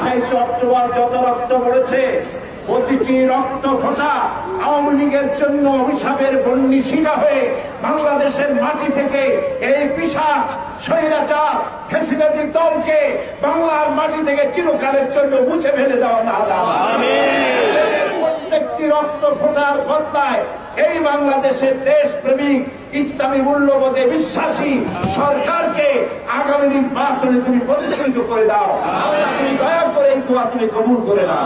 28 October যত রক্ত পড়েছে, প্রতিটি রক্ত ফোঁটা আওয়ামী লীগের জন্য অভিশাপের বন্যী শিখা হয়ে বাংলাদেশের মাটি থেকে এই পিশাচ স্বৈরাচার ফ্যাসিবাদী দলকে বাংলার মাটি থেকে চিরকালের জন্য মুছে ফেলে দেওয়া না যায়। প্রত্যেকটি রক্ত ফোঁটার বদলায় এই বাংলাদেশের দেশপ্রেমিক ইসলামী মূল্যবোধে বিশ্বাসী সরকারকে আগামী নির্বাচনে তুমি প্রতিষ্ঠিত করে দাও। আল্লাহ তুমি দয়া করে এই দোয়া তুমি কবুল করে নাও।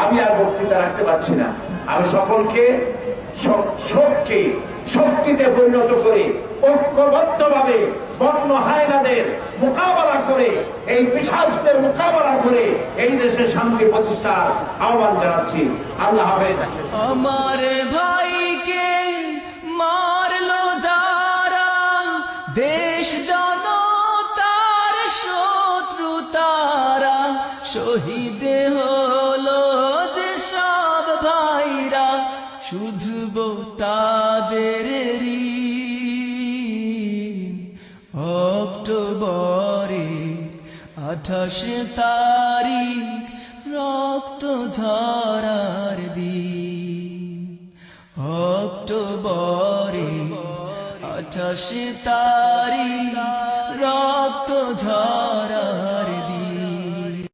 আমি আর বক্তৃতা রাখতে পারছি না। আমি সকলকে শোককে শক্তিতে পরিণত করে ঐক্যবদ্ধভাবে বন্য হায়নাদের মোকাবেলা করে এই পিশাচদের মোকাবেলা করে এই দেশে শান্তি প্রতিষ্ঠার আহ্বান জানাচ্ছি। আল্লাহ হাফেজ। আমার ভাইকে মারলো যারা, দেশ জনতার শত্রু তারা, শহীদ হলো যে সব ভাইরা, শুধু তাদের অক্টোবরে 28 তারিখ রক্ত ঝরার দিন। অক্টোবরে 28 তারিখ রক্ত ঝরার